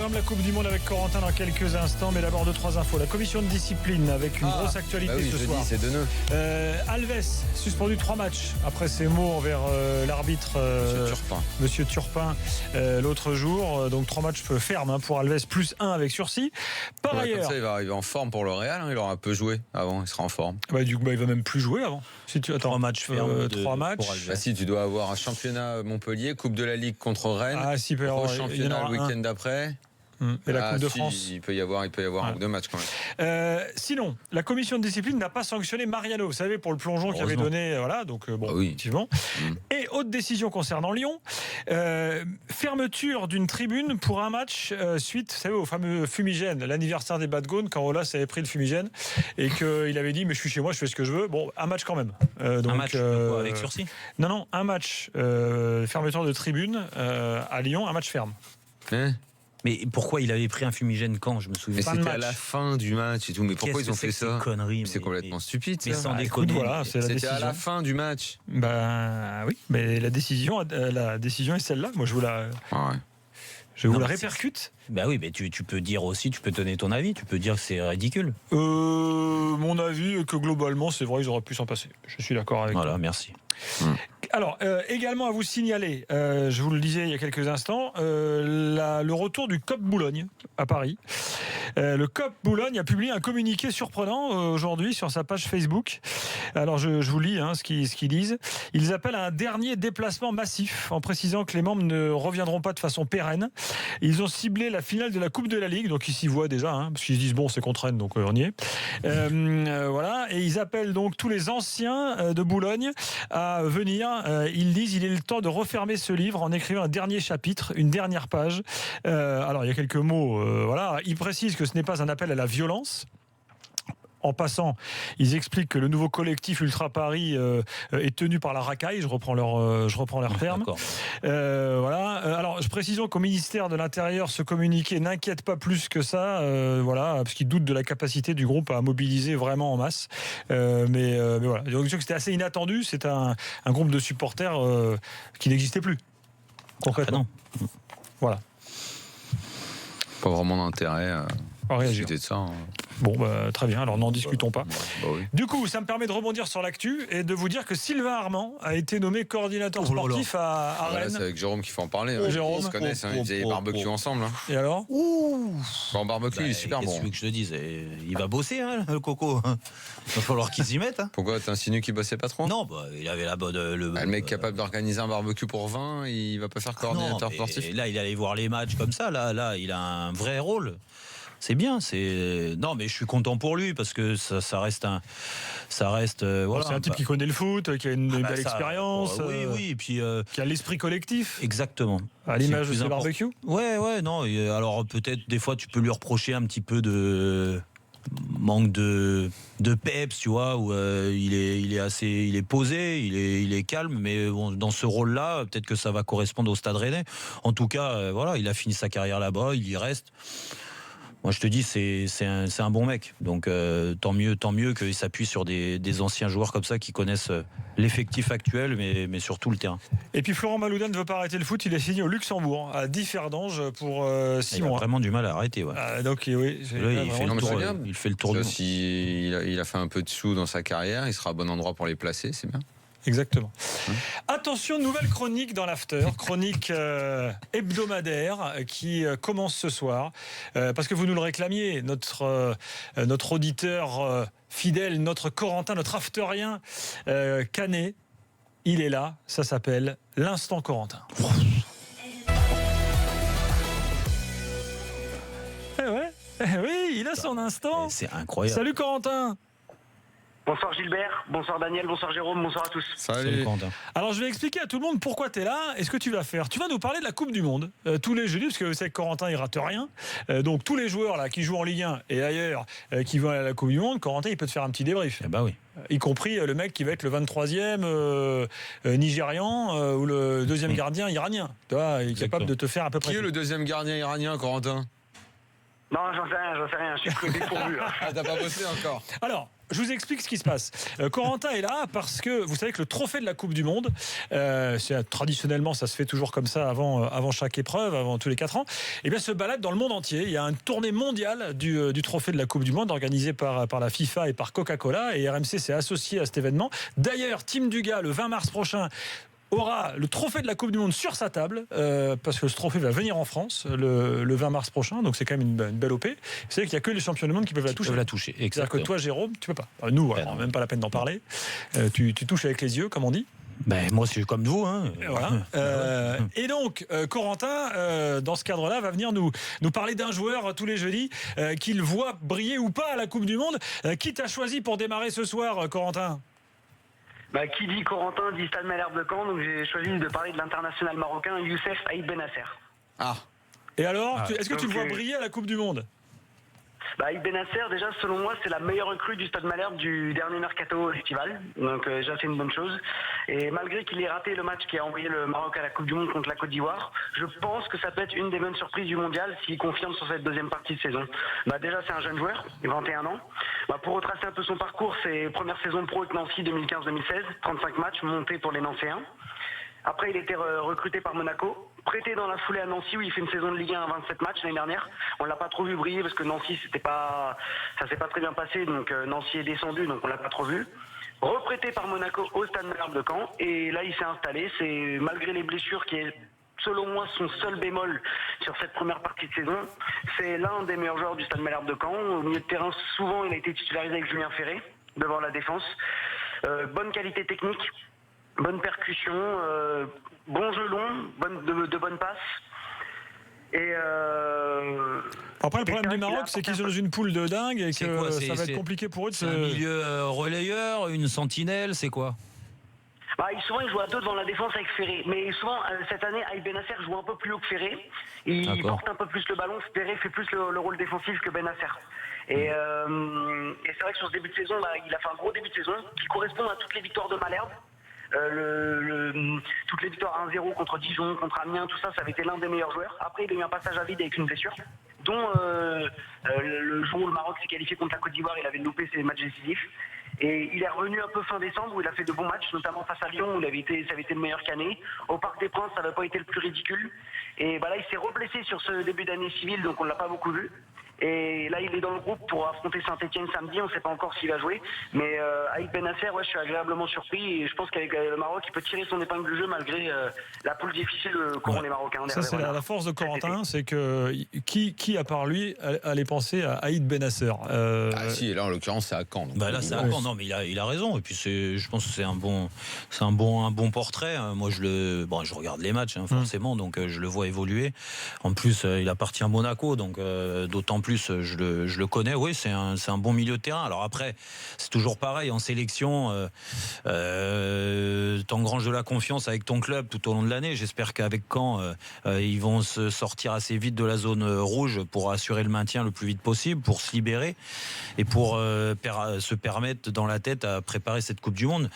programme la Coupe du Monde avec Corentin dans quelques instants, mais d'abord 2-3 infos. La commission de discipline avec une grosse actualité ce soir. C'est de neuf. Alves suspendu 3 matchs après ses mots envers l'arbitre Monsieur Turpin l'autre jour. Donc 3 matchs fermes pour Alves, plus 1 avec sursis. Par ailleurs, comme ça, il va arriver en forme pour le Real. Il aura un peu joué avant, il sera en forme. Du coup, il va même plus jouer avant. Si tu attends, 3 matchs fermes. 3 matchs. Si tu dois avoir un championnat Montpellier, Coupe de la Ligue contre Rennes, championnat le week-end d'après. Et la Coupe de France. Il peut y avoir un ou deux matchs quand même. Sinon, la commission de discipline n'a pas sanctionné Mariano, vous savez, pour le plongeon qu'il avait donné. Voilà, donc effectivement. Et autre décision concernant Lyon, fermeture d'une tribune pour un match suite, vous savez, au fameux fumigène, l'anniversaire des Badgones, quand Aulas avait pris le fumigène et qu'il avait dit mais je suis chez moi, je fais ce que je veux. Bon, un match quand même. Donc, un match avec sursis. Non, un match fermeture de tribune à Lyon, un match ferme. Mais pourquoi il avait pris un fumigène quand? Je me souviens. Mais c'était à la fin du match et tout. Mais pourquoi ils ont fait ça? C'est complètement stupide. Mais sans déconner. Voilà, c'était à la fin du match. Oui, mais la décision est celle-là. Moi, je vous la. Je vous la répercute. Oui, mais tu peux dire aussi, tu peux donner ton avis, tu peux dire que c'est ridicule. Mon avis est que globalement, c'est vrai, ils auraient pu s'en passer. Je suis d'accord avec toi. Voilà, merci. Alors, également à vous signaler, je vous le disais il y a quelques instants, le retour du COP Boulogne à Paris. Le COP Boulogne a publié un communiqué surprenant aujourd'hui sur sa page Facebook. Alors, je vous lis ce qu'ils disent. Ils appellent à un dernier déplacement massif en précisant que les membres ne reviendront pas de façon pérenne. Ils ont ciblé la finale de la Coupe de la Ligue, donc ils s'y voient déjà, parce qu'ils se disent c'est contre Rennes, donc on y est. Voilà, et ils appellent donc tous les anciens de Boulogne à venir. Ils disent il est le temps de refermer ce livre en écrivant un dernier chapitre, une dernière page. Alors il y a quelques mots. Ils précisent que ce n'est pas un appel à la violence. En passant, ils expliquent que le nouveau collectif Ultra Paris est tenu par la racaille. Je reprends leur terme. Alors, je précise qu'au ministère de l'Intérieur, ce communiqué n'inquiète pas plus que ça. Parce qu'ils doutent de la capacité du groupe à mobiliser vraiment en masse. Mais voilà. Donc, c'était assez inattendu. C'est un groupe de supporters qui n'existait plus. Concrètement. Voilà. Pas vraiment d'intérêt à discuter de ça. Bon, très bien, alors n'en discutons pas. Oui. Du coup, ça me permet de rebondir sur l'actu et de vous dire que Sylvain Armand a été nommé coordinateur sportif à Rennes. C'est avec Jérôme qu'il faut en parler. Jérôme, ils se connaissent, ils faisaient barbecue ensemble. Et alors En barbecue, il est super bon. Qu'est-ce que je te dise, il va bosser, le coco. Il va falloir qu'il s'y mette. Pourquoi t'insinues qu'il bossait pas trop? Non, il avait la bonne. Le mec capable d'organiser un barbecue pour 20, il va pas faire coordinateur sportif. Là, il allait voir les matchs comme ça. Là, il a un vrai rôle. C'est bien, Non, mais je suis content pour lui parce que ça reste c'est un type qui connaît le foot, qui a une belle expérience, et puis qui a l'esprit collectif. Exactement. À l'image de ses barbecues. Non. Alors peut-être des fois tu peux lui reprocher un petit peu de manque de peps, tu vois, où il est posé, il est calme, mais bon, dans ce rôle-là, peut-être que ça va correspondre au Stade Rennais. En tout cas, il a fini sa carrière là-bas, il y reste. Moi, je te dis, c'est un bon mec. Donc, tant mieux qu'il s'appuie sur des anciens joueurs comme ça qui connaissent l'effectif actuel, mais surtout le terrain. Et puis, Florent Malouda ne veut pas arrêter le foot. Il est signé au Luxembourg, à Differdange, pour 6 mois. Il a vraiment du mal à arrêter. Ouais. Donc, oui. Il fait le tour. Il a fait un peu de sous dans sa carrière. Il sera à bon endroit pour les placer. C'est bien. Exactement. Attention, nouvelle chronique dans l'after, chronique hebdomadaire qui commence ce soir, parce que vous nous le réclamiez, notre auditeur fidèle, notre Corentin, notre afterien canet, il est là, ça s'appelle l'Instant Corentin. Oui, il a son instant. C'est incroyable. Salut Corentin. Bonsoir Gilbert, bonsoir Daniel, bonsoir Jérôme, bonsoir à tous. Salut. Alors je vais expliquer à tout le monde pourquoi tu es là et ce que tu vas faire. Tu vas nous parler de la Coupe du Monde tous les jeudis, parce que vous savez que Corentin il rate rien. Donc tous les joueurs là qui jouent en Ligue 1 et ailleurs qui vont à la Coupe du Monde, Corentin il peut te faire un petit débrief. Oui. Y compris le mec qui va être le 23e Nigérian ou le deuxième gardien iranien. Tu vois, il est capable de te faire à peu près. Qui est le deuxième gardien iranien, Corentin? Non, j'en sais rien, je suis pris dépourvu. Ah, t'as pas bossé encore. Alors, je vous explique ce qui se passe. Corentin est là parce que vous savez que le trophée de la Coupe du Monde, traditionnellement, ça se fait toujours comme ça avant chaque épreuve, avant tous les 4 ans, et bien se balade dans le monde entier. Il y a une tournée mondiale du trophée de la Coupe du Monde organisée par la FIFA et par Coca-Cola, et RMC s'est associé à cet événement. D'ailleurs, Tim Dugas, le 20 mars prochain, aura le trophée de la Coupe du Monde sur sa table, parce que ce trophée va venir en France le 20 mars prochain, donc c'est quand même une belle OP. Vous savez qu'il n'y a que les champions du monde qui peuvent la toucher. C'est-à-dire que toi, Jérôme, tu peux pas. Nous, alors, même pas la peine d'en parler. Tu touches avec les yeux, comme on dit. Ben, moi, c'est comme vous. Hein. Et, voilà. Et donc, Corentin, dans ce cadre-là, va venir nous parler d'un joueur tous les jeudis qu'il voit briller ou pas à la Coupe du Monde. Qui t'a choisi pour démarrer ce soir, Corentin ? Qui dit Corentin dit Stade Malherbe de Caen, donc j'ai choisi de parler de l'international marocain Youssef Aïd Benasser. Ah. Et alors, est-ce que tu le vois briller à la Coupe du Monde ? Aïd Benasser, déjà, selon moi, c'est la meilleure recrue du Stade Malherbe du dernier mercato estival. Donc, déjà, c'est une bonne chose. Et malgré qu'il ait raté le match qui a envoyé le Maroc à la Coupe du Monde contre la Côte d'Ivoire, je pense que ça peut être une des bonnes surprises du mondial s'il confirme sur cette deuxième partie de saison. Déjà, c'est un jeune joueur, 21 ans. Pour retracer un peu son parcours, c'est première saison pro avec Nancy 2015-2016, 35 matchs montés pour les Nancéens. Après, il a été recruté par Monaco, prêté dans la foulée à Nancy où il fait une saison de Ligue 1 à 27 matchs l'année dernière. On l'a pas trop vu briller parce que Nancy, ça s'est pas très bien passé, donc Nancy est descendu, donc on l'a pas trop vu. Reprêté par Monaco au Stade Malherbe de Caen, et là il s'est installé. C'est malgré les blessures qui est selon moi son seul bémol sur cette première partie de saison. C'est l'un des meilleurs joueurs du Stade Malherbe de Caen. Au milieu de terrain, souvent il a été titularisé avec Julien Ferré devant la défense. Bonne qualité technique. Bonne percussion, bon jeu long, de bonnes passes. Et après, le problème du Maroc, c'est qu'ils sont dans une poule de dingue et que ça va être compliqué pour eux de se... un milieu relayeur, une sentinelle, c'est quoi ? Souvent, il joue à 2 devant la défense avec Ferré. Mais souvent, cette année, Aïd Benasser joue un peu plus haut que Ferré. Il porte un peu plus le ballon. Ferré fait plus le rôle défensif que Benasser. Et c'est vrai que sur ce début de saison, il a fait un gros début de saison qui correspond à toutes les victoires de Malherbe. Toutes les victoires 1-0 contre Dijon, contre Amiens, tout ça, ça avait été l'un des meilleurs joueurs. Après, il a eu un passage à vide avec une blessure, dont le jour où le Maroc s'est qualifié contre la Côte d'Ivoire, il avait loupé ses matchs décisifs. Et il est revenu un peu fin décembre où il a fait de bons matchs, notamment face à Lyon où ça avait été le meilleur cané. Au Parc des Princes, ça n'avait pas été le plus ridicule. Et là, il s'est reblessé sur ce début d'année civile, donc on ne l'a pas beaucoup vu. Et là, il est dans le groupe pour affronter Saint-Etienne samedi. On ne sait pas encore s'il va jouer. Mais Aïd Benasser, je suis agréablement surpris. Et je pense qu'avec le Maroc, il peut tirer son épingle du jeu malgré la poule difficile qu'auront les Marocains. Ça, c'est la force de Corentin. C'est que qui, à part lui, allait penser à Aïd Benasser Si, là, en l'occurrence, c'est à Caen. Là, c'est à Caen. Non, mais il a raison. Et puis, je pense que c'est un bon portrait. Moi, je regarde les matchs, forcément. Donc, je le vois évoluer. En plus, il appartient à Monaco. Donc, d'autant plus, je le connais. Oui, c'est un bon milieu de terrain. Alors après, c'est toujours pareil en sélection. T'engranges de la confiance avec ton club tout au long de l'année. J'espère qu'avec Caen, ils vont se sortir assez vite de la zone rouge pour assurer le maintien le plus vite possible, pour se libérer et pour se permettre dans la tête à préparer cette Coupe du Monde.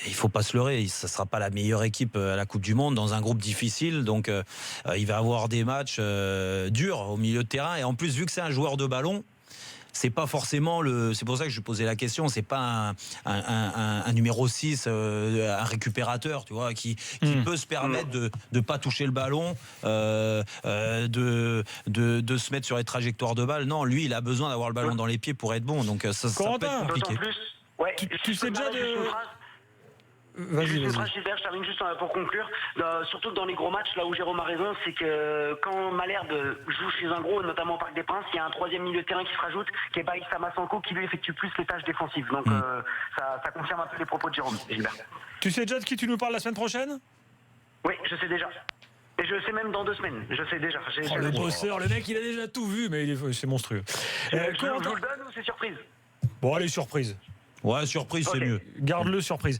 Il ne faut pas se leurrer, ça ne sera pas la meilleure équipe à la Coupe du Monde dans un groupe difficile, donc il va avoir des matchs durs au milieu de terrain. Et en plus, vu que c'est un joueur de ballon, c'est pas forcément c'est pour ça que je posais la question, c'est pas un numéro 6, un récupérateur, tu vois, qui peut se permettre de pas toucher le ballon, de se mettre sur les trajectoires de balle. Non, lui, il a besoin d'avoir le ballon dans les pieds pour être bon, donc ça peut être compliqué. Tu sais déjà Vas-y. Je termine juste pour conclure. Surtout dans les gros matchs, là où Jérôme a raison, c'est que quand Malherbe joue chez un gros, notamment au Parc des Princes, il y a un troisième milieu de terrain qui se rajoute, qui est Baïs Samasanko, qui lui effectue plus les tâches défensives. Donc ça confirme un peu les propos de Jérôme. Gilbert. Tu sais déjà de qui tu nous parles la semaine prochaine ? Oui, je sais déjà. Et je sais même dans 2 semaines. Je sais déjà. Le bosseur, le mec, il a déjà tout vu, mais c'est monstrueux. Je vous le donne ou c'est surprise ? Bon, allez, surprise. Ouais, surprise, c'est mieux. Garde-le surprise.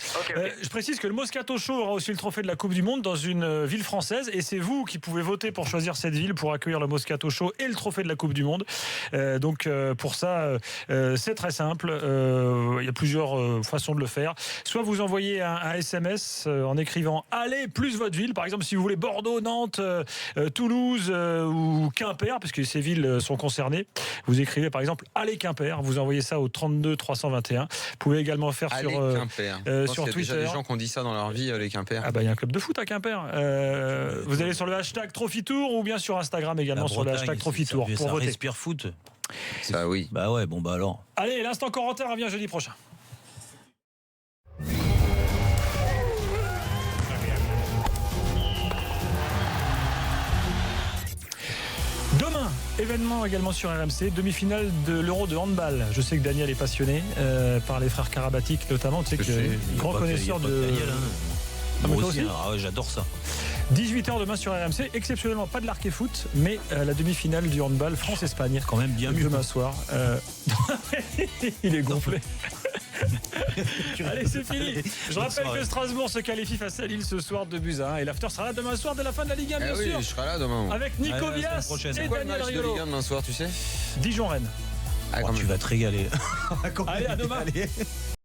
Je précise que le Moscato Show aura aussi le trophée de la Coupe du Monde dans une ville française et c'est vous qui pouvez voter pour choisir cette ville pour accueillir le Moscato Show et le trophée de la Coupe du Monde. Donc pour ça, c'est très simple. Il y a plusieurs façons de le faire. Soit vous envoyez un SMS en écrivant « Allez » plus votre ville. Par exemple, si vous voulez Bordeaux, Nantes, Toulouse ou Quimper, parce que ces villes sont concernées, vous écrivez par exemple « Allez Quimper ». Vous envoyez ça au 32 321. Vous pouvez également faire sur Twitter. Il y a des gens qui ont dit ça dans leur vie, les Quimper. Ah bah il y a un club de foot à Quimper. Vous allez sur le hashtag TrophyTour ou bien sur Instagram également sur le hashtag TrophyTour pour voter. Respire foot. Ça oui. Bah ouais, bon bah alors. Allez, l'instant Corentin revient jeudi prochain. Demain, événement également sur RMC, demi-finale de l'Euro de handball. Je sais que Daniel est passionné par les frères Karabatic notamment. Tu sais que grand connaisseur de Daniel. Moi aussi, j'adore ça. 18h demain sur RMC, exceptionnellement pas de l'arc et foot, mais la demi-finale du handball France-Espagne. Quand même bien mieux. Demain soir. Il est gonflé. Allez, c'est fini. Je rappelle que Strasbourg se qualifie face à Lille ce soir 2-1 et l'after sera là demain soir dès la fin de la Ligue 1, bien sûr. Oui, je serai là demain. Avec Nico Villas et Daniel Riolo. Ligue 1 demain soir, tu sais. Dijon-Rennes. Tu vas te régaler. Allez, à demain. Allez.